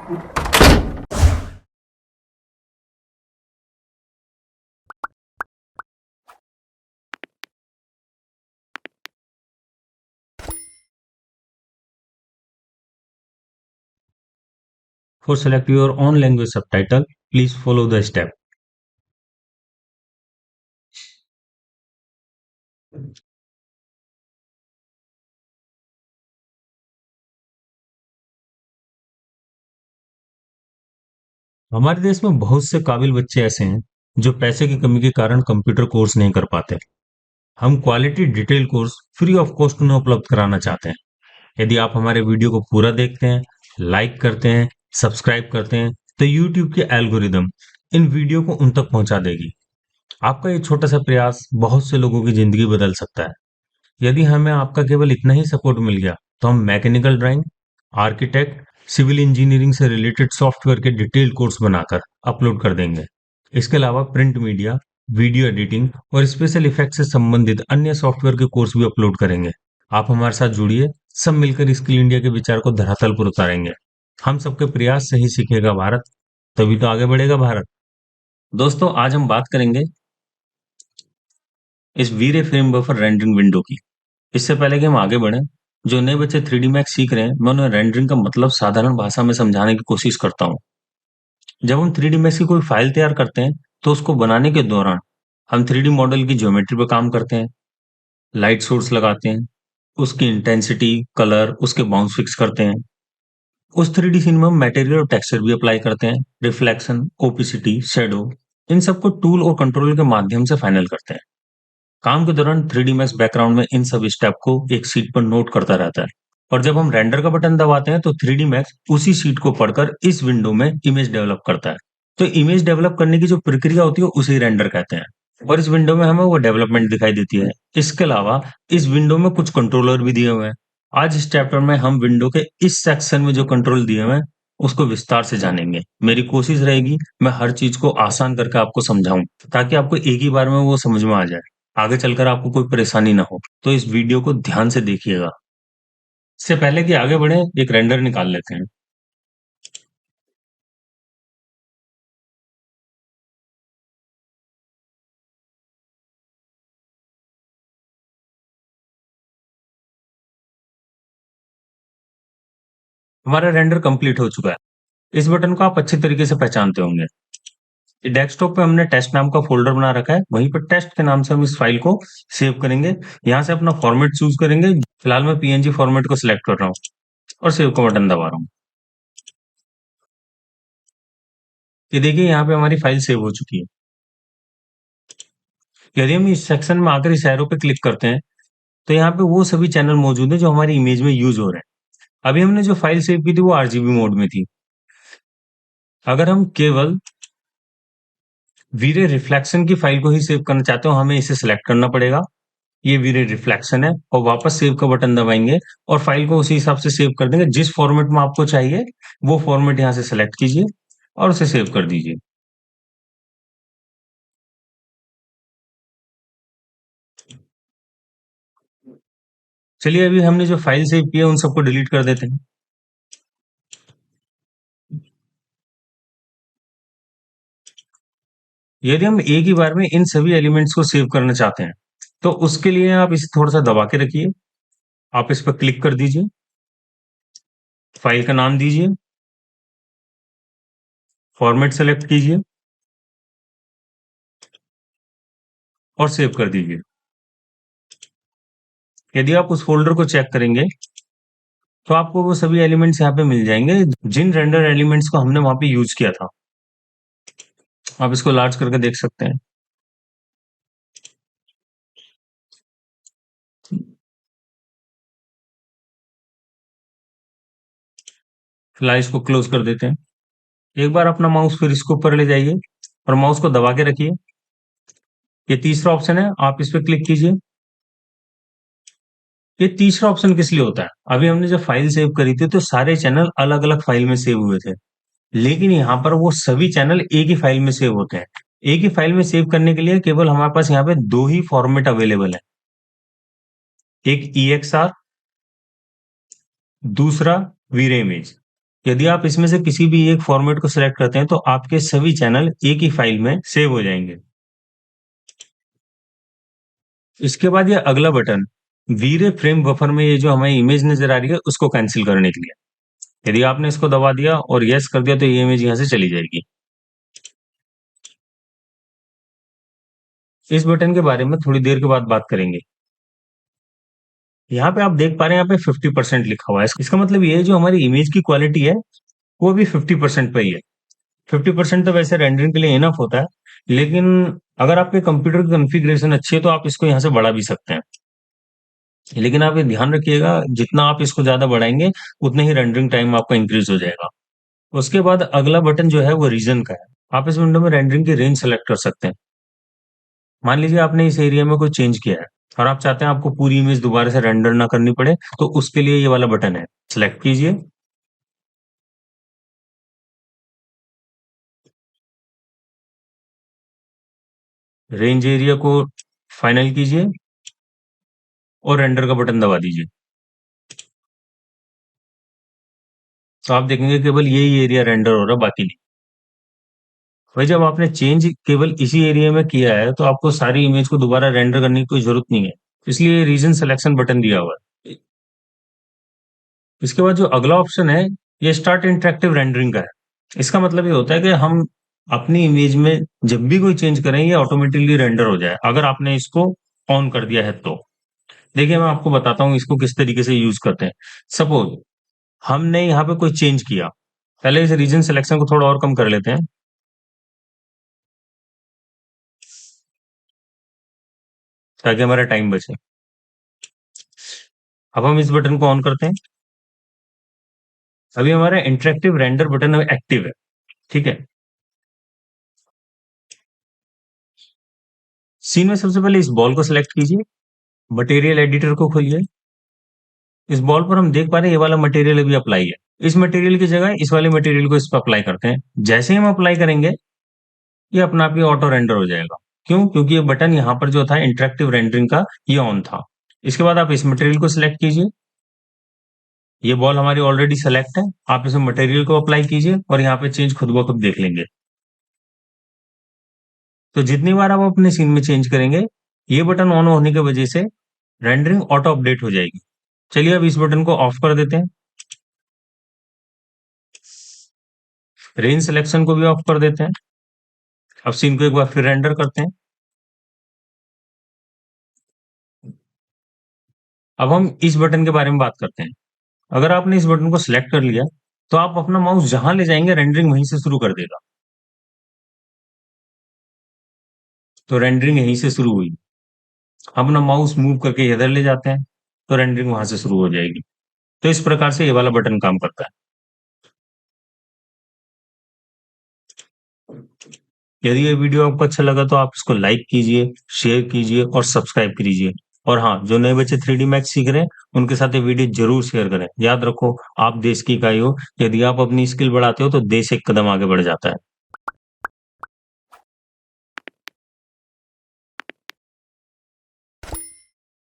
For select your own language subtitle, please follow the step. हमारे देश में बहुत से काबिल बच्चे ऐसे हैं जो पैसे की कमी के कारण कंप्यूटर कोर्स नहीं कर पाते। हम quality detail course free of cost उन्हें उपलब्ध कराना चाहते हैं। यदि आप हमारे वीडियो को पूरा देखते हैं, लाइक करते हैं, सब्सक्राइब करते हैं, तो यूट्यूब के एल्गोरिदम इन वीडियो को उन तक पहुंचा देगी। आपका ये छोटा सा प्रयास बहुत से लोगों की जिंदगी बदल सकता है। यदि हमें आपका केवल इतना ही सपोर्ट मिल गया, तो हम mechanical drawing, architect, civil engineering से रिलेटेड सॉफ्टवेयर के डिटेल्ड कोर्स बनाकर अपलोड कर देंगे। इसके अलावा प्रिंट मीडिया, वीडियो एडिटिंग और स्पेशल इफेक्ट से संबंधित अन्य सॉफ्टवेयर के कोर्स भी अपलोड करेंगे। आप हमारे साथ जुड़िए, सब मिलकर स्किल इंडिया के विचार को धरातल पर उतारेंगे। हम सबके प्रयास से ही सीखेगा भारत, तभी तो आगे बढ़ेगा भारत। दोस्तों, आज हम बात करेंगे इस वीरे फ्रेम बफर रेंडरिंग विंडो की। इससे पहले कि हम आगे बढ़ें, जो नए बच्चे 3D मैक्स सीख रहे हैं, मैं उन्हें रेंडरिंग का मतलब साधारण भाषा में समझाने की कोशिश करता हूँ। जब हम 3D मैक्स की कोई फाइल तैयार करते हैं, तो उसको बनाने के दौरान हम 3D मॉडल की ज्योमेट्री पर काम करते हैं, लाइट सोर्स लगाते हैं, उसकी इंटेंसिटी, कलर, उसके बाउंस फिक्स करते हैं। उस 3D सीन में हम मटेरियल और टेक्सचर भी अप्लाई करते हैं, रिफ्लेक्शन, ओपेसिटी, शैडो, इन सबको टूल और कंट्रोल के माध्यम से फाइनल करते हैं। काम के दौरान 3D मैक्स बैकग्राउंड में इन सब स्टेप को एक शीट पर नोट करता रहता है, और जब हम रेंडर का बटन दबाते हैं तो 3D मैक्स उसी शीट को पढ़कर इस विंडो में इमेज डेवलप करता है। तो इमेज डेवलप करने की जो प्रक्रिया होती है उसे रेंडर कहते हैं, और इस विंडो में हमें वो डेवलपमेंट दिखाई देती है। इसके अलावा इस विंडो में कुछ कंट्रोलर भी दिए हुए हैं। आज इस चैप्टर में हम विंडो के इस सेक्शन में जो कंट्रोल दिए हुए हैं उसको विस्तार से जानेंगे। मेरी कोशिश रहेगी मैं हर चीज को आसान करके आपको समझाऊं, ताकि आपको एक ही बार में वो समझ में आ जाए, आगे चलकर आपको कोई परेशानी ना हो। तो इस वीडियो को ध्यान से देखिएगा। इससे पहले कि आगे बढ़े, एक रेंडर निकाल लेते हैं। हमारा रेंडर कंप्लीट हो चुका है। इस बटन को आप अच्छी तरीके से पहचानते होंगे। डेस्कटॉप पे हमने टेस्ट नाम का फोल्डर बना रखा है, वहीं पर टेस्ट के नाम से हम इस फाइल को सेव करेंगे। यहाँ से अपना फॉर्मेट चूज करेंगे। फिलहाल मैं पीएनजी फॉर्मेट को सिलेक्ट कर रहा हूँ और सेव का बटन दबा रहा हूँ। ये देखिए, यहाँ पे हमारी फाइल सेव हो चुकी है। यदि हम इस सेक्शन में आकर इस एरो पे क्लिक करते हैं, तो यहाँ पे वो सभी चैनल मौजूद है जो हमारी इमेज में यूज हो रहे हैं। अभी हमने जो फाइल सेव की थी वो आरजीबी मोड में थी। अगर हम केवल वीरे रिफ्लेक्शन की फाइल को ही सेव करना चाहते हो, हमें इसे सिलेक्ट करना पड़ेगा। ये वीरे रिफ्लेक्शन है, और वापस सेव का बटन दबाएंगे और फाइल को उसी हिसाब से सेव कर देंगे। जिस फॉर्मेट में आपको चाहिए वो फॉर्मेट यहाँ से सिलेक्ट कीजिए और उसे सेव कर दीजिए। चलिए, अभी हमने जो फाइल सेव की है उन सबको डिलीट कर देते हैं। यदि हम एक ही बार में इन सभी एलिमेंट्स को सेव करना चाहते हैं, तो उसके लिए आप इसे थोड़ा सा दबा के रखिए। आप इस पर क्लिक कर दीजिए, फाइल का नाम दीजिए, फॉर्मेट सेलेक्ट कीजिए और सेव कर दीजिए। यदि आप उस फोल्डर को चेक करेंगे, तो आपको वो सभी एलिमेंट्स यहाँ पे मिल जाएंगे जिन रेंडर एलिमेंट्स को हमने वहां पे यूज किया था। आप इसको लार्ज करके देख सकते हैं। फिलहाल इसको क्लोज कर देते हैं। एक बार अपना माउस फिर इसको ऊपर ले जाइए और माउस को दबा के रखिए। ये तीसरा ऑप्शन है, आप इस पर क्लिक कीजिए। ये तीसरा ऑप्शन किस लिए होता है? अभी हमने जब फाइल सेव करी थी तो सारे चैनल अलग अलग फाइल में सेव हुए थे, लेकिन यहाँ पर वो सभी चैनल एक ही फाइल में सेव होते हैं। एक ही फाइल में सेव करने के लिए केवल हमारे पास यहाँ पे दो ही फॉर्मेट अवेलेबल है, एक EXR, दूसरा वीरे इमेज। यदि आप इसमें से किसी भी एक फॉर्मेट को सिलेक्ट करते हैं तो आपके सभी चैनल एक ही फाइल में सेव हो जाएंगे। इसके बाद ये अगला बटन वीरे फ्रेम बफर में ये जो हमें इमेज नजर आ रही है उसको कैंसिल करने के लिए, यदि आपने इसको दबा दिया और यस कर दिया तो ये इमेज यहाँ से चली जाएगी। इस बटन के बारे में थोड़ी देर के बाद बात करेंगे। यहाँ पे आप देख पा रहे हैं यहाँ पे 50% लिखा हुआ है। इसका मतलब ये है जो हमारी इमेज की क्वालिटी है वो भी 50% पे ही है। 50% तो वैसे रेंडरिंग के लिए इनफ होता है, लेकिन अगर आपके कंप्यूटर की कॉन्फ़िगरेशन अच्छी है तो आप इसको यहाँ से बढ़ा भी सकते हैं। लेकिन आप ये ध्यान रखिएगा जितना आप इसको ज़्यादा बढ़ाएँगे, उतना ही रेंडरिंग टाइम आपका इंक्रीज़ हो जाएगा। उसके बाद अगला बटन जो है वो रीजन का है। आप इस विंडो में रेंडरिंग की रेंज सेलेक्ट कर सकते हैं। मान लीजिए आपने इस एरिया में कोई चेंज किया है और आप चाहते हैं आपको पूरी इमेज दोबारा से रेंडर ना करनी पड़े, तो उसके लिए ये वाला बटन है। सेलेक्ट कीजिए, रेंज एरिया को फाइनल कीजिए और रेंडर का बटन दबा दीजिए। तो आप देखेंगे केवल यही एरिया रेंडर हो रहा है, बाकी नहीं। भाई जब आपने चेंज केवल इसी एरिया में किया है तो आपको सारी इमेज को दोबारा रेंडर करने की कोई जरूरत नहीं है, इसलिए रीजन सिलेक्शन बटन दिया हुआ है। इसके बाद जो अगला ऑप्शन है ये स्टार्ट इंटरेक्टिव रेंडरिंग का है। इसका मतलब ये होता है कि हम अपनी इमेज में जब भी कोई चेंज करें ये ऑटोमेटिकली रेंडर हो जाए, अगर आपने इसको ऑन कर दिया है तो। देखिए मैं आपको बताता हूँ इसको किस तरीके से यूज करते हैं। सपोज हमने यहाँ पे कोई चेंज किया, पहले इस रीजन सिलेक्शन को थोड़ा और कम कर लेते हैं ताकि हमारा टाइम बचे। अब हम इस बटन को ऑन करते हैं। अभी हमारा इंटरेक्टिव रेंडर बटन एक्टिव है, ठीक है। सीन में सबसे पहले इस बॉल को सिलेक्ट कीजिए, मटेरियल एडिटर को खोलिए। इस बॉल पर हम देख पा रहे हैं ये वाला मटेरियल अभी अप्लाई है। इस मटेरियल की जगह इस वाले मटेरियल को इस पर अप्लाई करते हैं। जैसे ही हम अप्लाई करेंगे ये अपना आप ही ऑटो रेंडर हो जाएगा। क्यों? क्योंकि ये बटन यहाँ पर जो था इंटरेक्टिव रेंडरिंग का ये ऑन था। इसके बाद आप इस मटेरियल को सिलेक्ट कीजिए। ये बॉल हमारी ऑलरेडी सेलेक्ट है। आप इस मटेरियल को अप्लाई कीजिए और यहाँ पे चेंज खुद ब खुद देख लेंगे। तो जितनी बार आप अपने सीन में चेंज करेंगे ये बटन ऑन होने की वजह से रेंडरिंग ऑटो अपडेट हो जाएगी। चलिए अब इस बटन को ऑफ कर देते हैं। रेंज सिलेक्शन को भी ऑफ कर देते हैं। अब सीन को एक बार फिर रेंडर करते हैं। अब हम इस बटन के बारे में बात करते हैं। अगर आपने इस बटन को सिलेक्ट कर लिया तो आप अपना माउस जहां ले जाएंगे रेंडरिंग वहीं से शुरू कर देगा। तो रेंडरिंग यहीं से शुरू हुई। हम अपना माउस मूव करके इधर ले जाते हैं तो रेंडरिंग वहां से शुरू हो जाएगी। तो इस प्रकार से ये वाला बटन काम करता है। यदि ये वीडियो आपको अच्छा लगा तो आप इसको लाइक कीजिए, शेयर कीजिए और सब्सक्राइब कीजिए। और हाँ, जो नए बच्चे 3D मैक्स सीख रहे हैं उनके साथ ये वीडियो जरूर शेयर करें। याद रखो आप देश की इकाई हो। यदि आप अपनी स्किल बढ़ाते हो तो देश एक कदम आगे बढ़ जाता है।